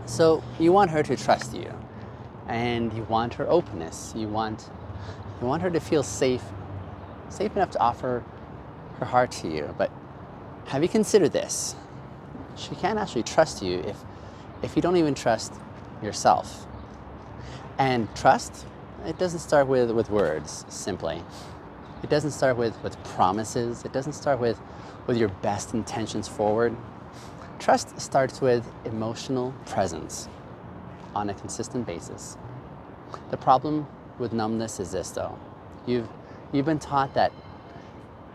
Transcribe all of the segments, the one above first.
So you want her to trust you, and you want her openness. You want her to feel safe enough to offer her heart to you. But have you considered this? She can't actually trust you if you don't even trust yourself. And trust, it doesn't start with words simply. It doesn't start with promises. It doesn't start with your best intentions forward. Trust starts with emotional presence on a consistent basis. The problem with numbness is this though. You've been taught that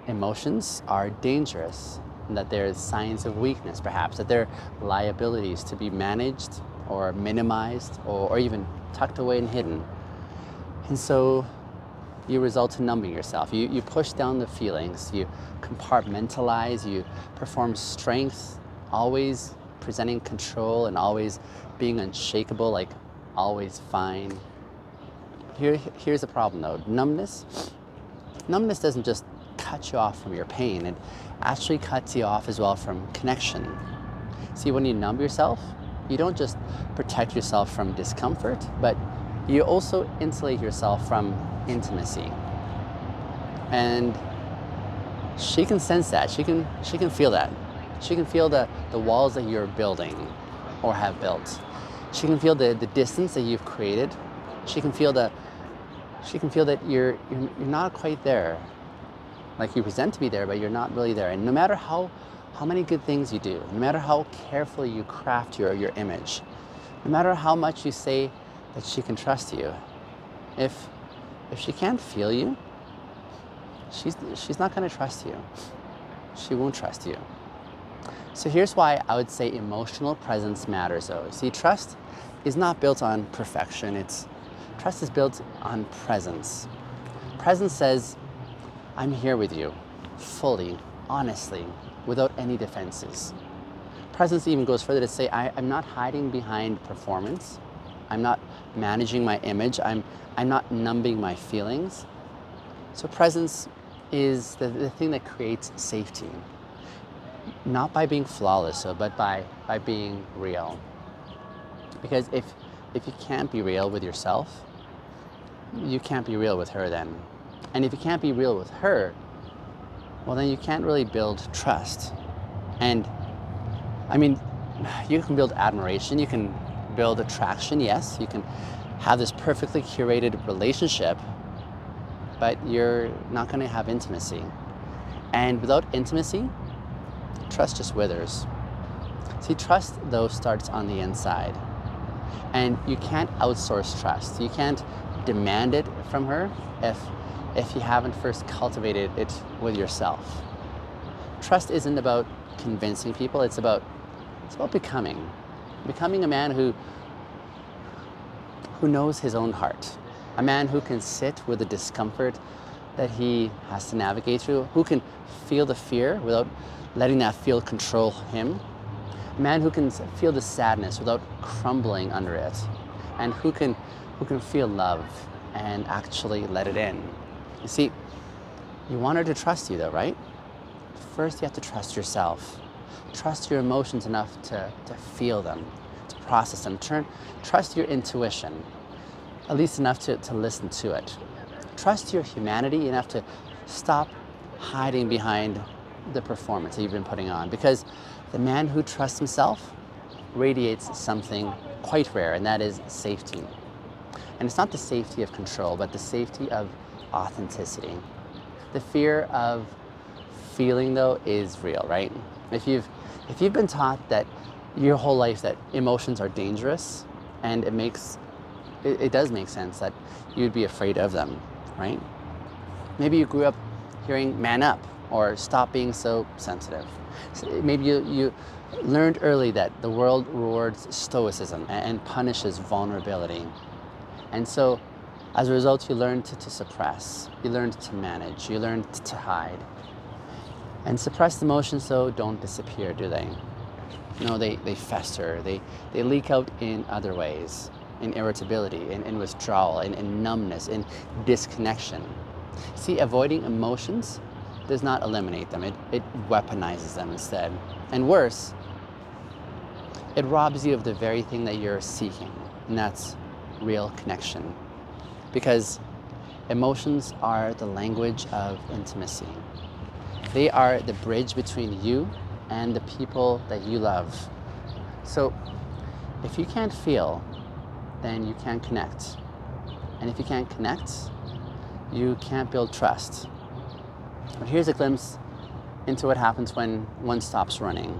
emotions are dangerous, and that there's signs of weakness perhaps, that they're liabilities to be managed or minimized or even tucked away and hidden. And so you result in numbing yourself. You push down the feelings, you compartmentalize, you perform strength, always presenting control and always being unshakable, like always fine. Here's the problem though. Numbness doesn't just cut you off from your pain, it actually cuts you off as well from connection. See, when you numb yourself, you don't just protect yourself from discomfort, but you also insulate yourself from intimacy. And she can sense that. She can feel that. She can feel the walls that you're building or have built. She can feel the distance that you've created. She can feel that you're not quite there. Like you present to be there, but you're not really there. And no matter how many good things you do, no matter how carefully you craft your image, no matter how much you say that she can trust you, if she can't feel you, she's not going to trust you. She won't trust you. So here's why I would say emotional presence matters though. See, trust is not built on perfection. Trust is built on presence. Presence says, I'm here with you, fully, honestly, without any defenses. Presence even goes further to say, I'm not hiding behind performance. I'm not managing my image. I'm not numbing my feelings. So presence is the thing that creates safety. Not by being flawless, but by being real. Because if you can't be real with yourself, you can't be real with her then. And if you can't be real with her, well then you can't really build trust. And I mean, you can build admiration, you can build attraction, yes, you can have this perfectly curated relationship, but you're not going to have intimacy. And without intimacy, trust just withers. See, trust though starts on the inside. And you can't outsource trust. You can't demand it from her if you haven't first cultivated it with yourself. Trust isn't about convincing people, it's about becoming a man who knows his own heart, a man who can sit with the discomfort that he has to navigate through, who can feel the fear without letting that feel control him, a man who can feel the sadness without crumbling under it, and who can feel love and actually let it in. You see, you want her to trust you though, right? First you have to trust yourself. Trust your emotions enough to feel them, to process them. Trust your intuition, at least enough to listen to it. Trust your humanity enough to stop hiding behind the performance that you've been putting on. Because the man who trusts himself radiates something quite rare, and that is safety. And it's not the safety of control, but the safety of authenticity. The fear of feeling though is real, right? If you've been taught that your whole life that emotions are dangerous, and it does make sense that you'd be afraid of them, right? Maybe you grew up hearing man up or stop being so sensitive. So maybe you learned early that the world rewards stoicism and punishes vulnerability. And so as a result, you learned to suppress, you learned to manage, you learned to hide. And suppressed emotions though don't disappear, do they? No, they fester, they leak out in other ways, in irritability, in withdrawal, in numbness, in disconnection. See, avoiding emotions does not eliminate them, it weaponizes them instead. And worse, it robs you of the very thing that you're seeking, and that's real connection. Because emotions are the language of intimacy. They are the bridge between you and the people that you love. So if you can't feel, then you can't connect. And if you can't connect, you can't build trust. But here's a glimpse into what happens when one stops running.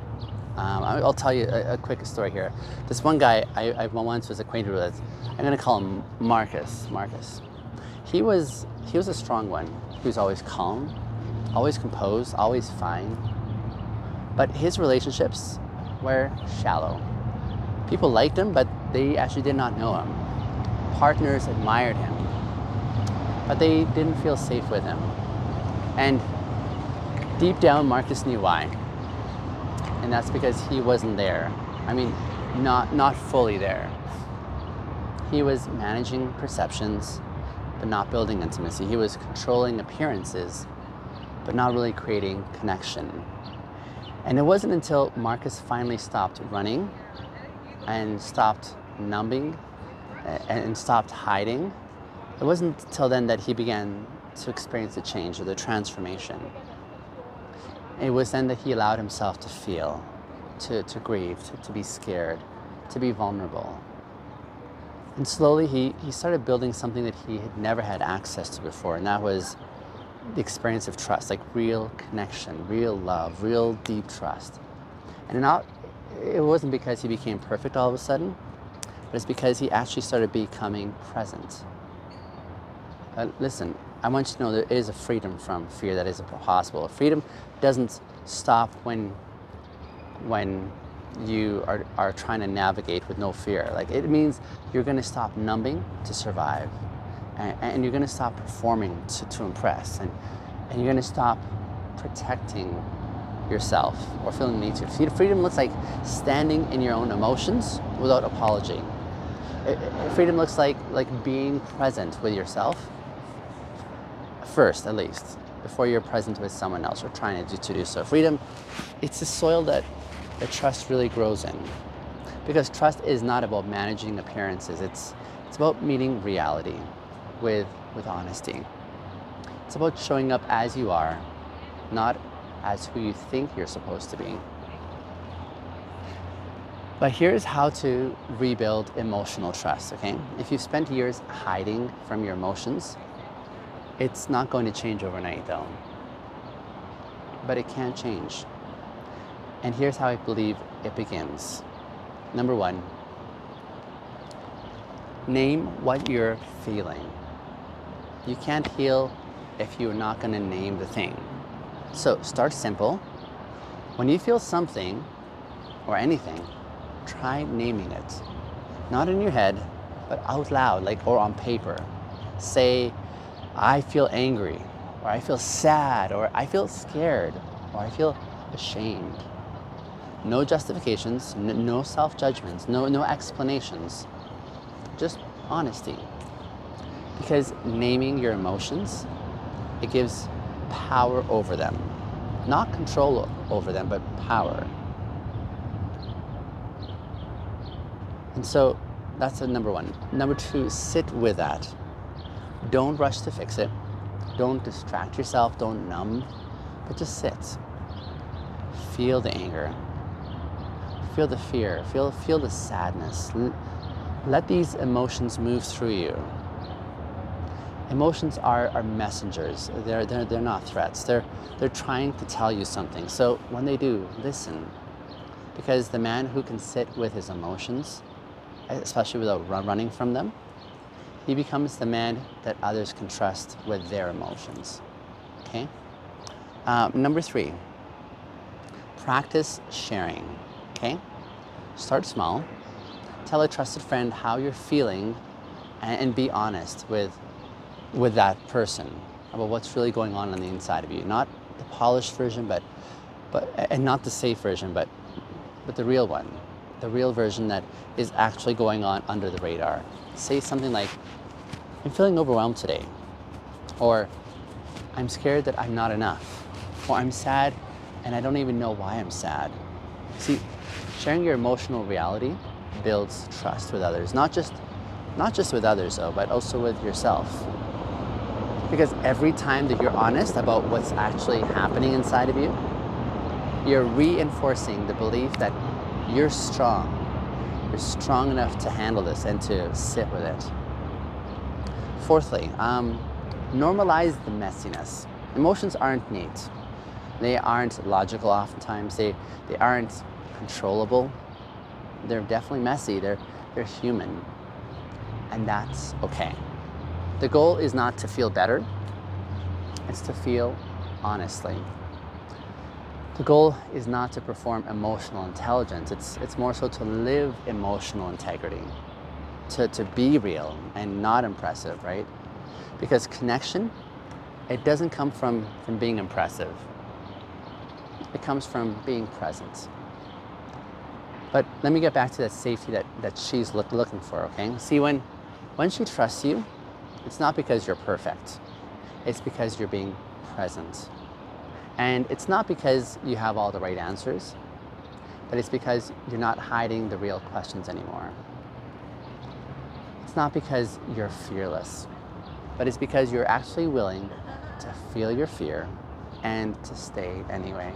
I'll tell you a quick story here. This one guy I once was acquainted with, I'm going to call him Marcus. He was a strong one. He was always calm, always composed, always fine. But his relationships were shallow. People liked him, but they actually did not know him. Partners admired him, but they didn't feel safe with him. And deep down, Marcus knew why. And that's because he wasn't there. I mean, not fully there. He was managing perceptions, but not building intimacy. He was controlling appearances, but not really creating connection. And it wasn't until Marcus finally stopped running and stopped numbing and stopped hiding, it wasn't until then that he began to experience the change or the transformation. It was then that he allowed himself to feel, to grieve, to be scared, to be vulnerable. And slowly he started building something that he had never had access to before, and that was the experience of trust, like real connection, real love, real deep trust. And it wasn't because he became perfect all of a sudden, but it's because he actually started becoming present. Listen, I want you to know there is a freedom from fear that is possible. Freedom doesn't stop when you are trying to navigate with no fear. Like, it means you're going to stop numbing to survive, and you're going to stop performing to impress, and you're going to stop protecting yourself or feeling the need to. Freedom looks like standing in your own emotions without apology. Freedom looks like being present with yourself first, at least, before you're present with someone else or trying to do so. Freedom, it's the soil that trust really grows in. Because trust is not about managing appearances. It's about meeting reality with honesty. It's about showing up as you are, not as who you think you're supposed to be. But here's how to rebuild emotional trust, okay? If you've spent years hiding from your emotions, it's not going to change overnight, though. But it can change. And here's how I believe it begins. Number one, name what you're feeling. You can't heal if you're not going to name the thing. So start simple. When you feel something or anything, try naming it. Not in your head, but out loud, or on paper. Say, I feel angry, or I feel sad, or I feel scared, or I feel ashamed. No justifications, no self-judgments, no explanations. Just honesty. Because naming your emotions, it gives power over them. Not control over them, but power. And so that's number one. Number two, sit with that. Don't rush to fix it. Don't distract yourself. Don't numb, but just sit. Feel the anger. Feel the fear. Feel the sadness. Let these emotions move through you. Emotions are messengers. They're not threats. They're trying to tell you something. So when they do, listen. Because the man who can sit with his emotions, especially without running from them, he becomes the man that others can trust with their emotions. Okay? Number three, practice sharing. Okay? Start small. Tell a trusted friend how you're feeling, and be honest with that person about what's really going on the inside of you. Not the polished version, and not the safe version, but the real one. The real version that is actually going on under the radar. Say something like, I'm feeling overwhelmed today. Or, I'm scared that I'm not enough. Or, I'm sad and I don't even know why I'm sad. See, Sharing your emotional reality builds trust with others, not just with others though, but also with yourself. Because every time that you're honest about what's actually happening inside of you, you're reinforcing the belief that you're strong. You're strong enough to handle this and to sit with it. Fourthly, normalize the messiness. Emotions aren't neat. They aren't logical oftentimes. They aren't controllable. They're definitely messy. They're human. And that's okay. The goal is not to feel better. It's to feel honestly. The goal is not to perform emotional intelligence. It's more so to live emotional integrity, to be real and not impressive, right? Because connection, it doesn't come from being impressive. It comes from being present. But let me get back to that safety that she's looking for, okay? See, when she trusts you, it's not because you're perfect. It's because you're being present. And it's not because you have all the right answers, but it's because you're not hiding the real questions anymore. It's not because you're fearless, but it's because you're actually willing to feel your fear and to stay anyway.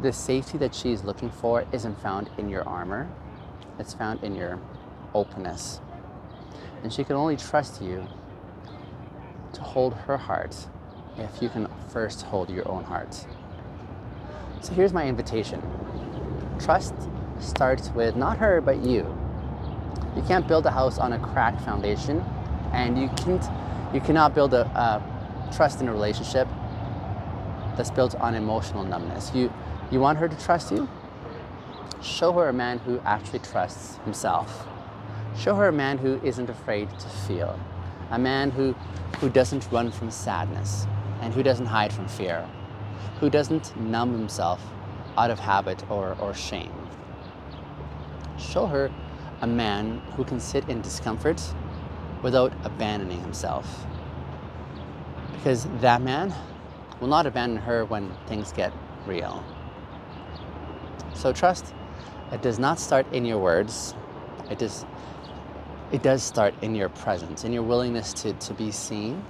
The safety that she's looking for isn't found in your armor, it's found in your openness. And she can only trust you to hold her heart if you can first hold your own heart. So here's my invitation. Trust starts with not her, but you. You can't build a house on a cracked foundation, and you cannot build a trust in a relationship that's built on emotional numbness. You want her to trust you? Show her a man who actually trusts himself. Show her a man who isn't afraid to feel. A man who doesn't run from sadness and who doesn't hide from fear. Who doesn't numb himself out of habit or shame. Show her a man who can sit in discomfort without abandoning himself. Because that man will not abandon her when things get real. So trust, it does not start in your words. It does start in your presence, in your willingness to be seen,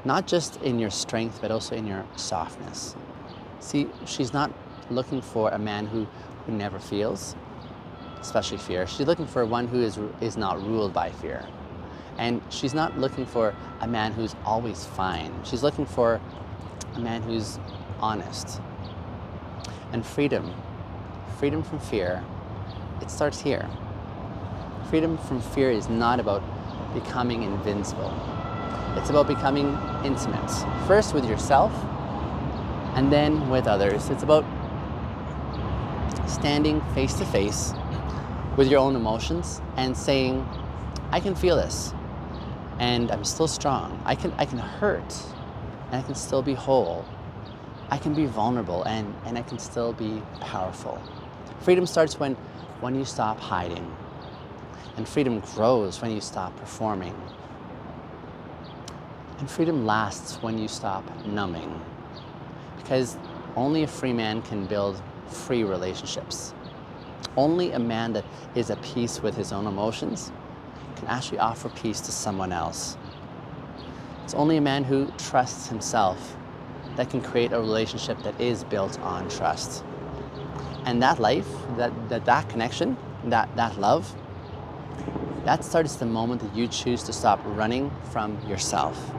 not just in your strength, but also in your softness. See, she's not looking for a man who never feels, especially fear. She's looking for one who is not ruled by fear. And she's not looking for a man who's always fine. She's looking for a man who's honest. And freedom from fear, it starts here. Freedom from fear is not about becoming invincible. It's about becoming intimate, first with yourself and then with others. It's about standing face to face with your own emotions and saying, I can feel this and I'm still strong. I can hurt and I can still be whole. I can be vulnerable and I can still be powerful. Freedom starts when you stop hiding. And freedom grows when you stop performing. And freedom lasts when you stop numbing. Because only a free man can build free relationships. Only a man that is at peace with his own emotions can actually offer peace to someone else. It's only a man who trusts himself that can create a relationship that is built on trust. And that life, that connection, that love, that starts the moment that you choose to stop running from yourself.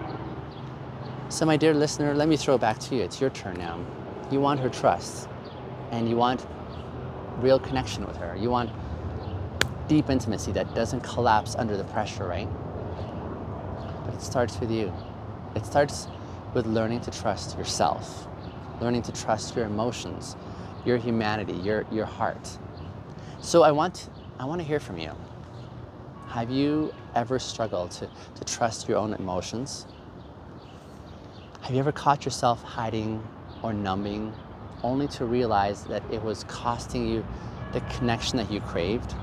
So my dear listener, let me throw it back to you. It's your turn now. You want her trust, and you want real connection with her. You want deep intimacy that doesn't collapse under the pressure, right? But it starts with you. It starts with learning to trust yourself, learning to trust your emotions, your humanity, your heart. So I want to hear from you. Have you ever struggled to trust your own emotions? Have you ever caught yourself hiding or numbing only to realize that it was costing you the connection that you craved?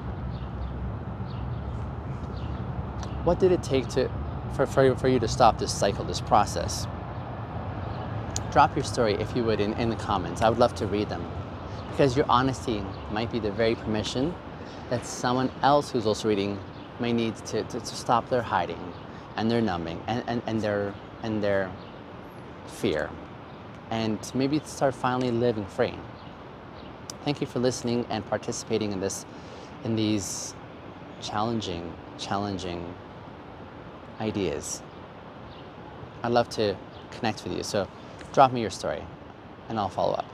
What did it take for you to stop this cycle, this process? Drop your story, if you would, in the comments. I would love to read them. Because your honesty might be the very permission that someone else who's also reading may need to stop their hiding and their numbing and their fear, and maybe start finally living free. Thank you for listening and participating in these challenging ideas. I'd love to connect with you. So drop me your story and I'll follow up.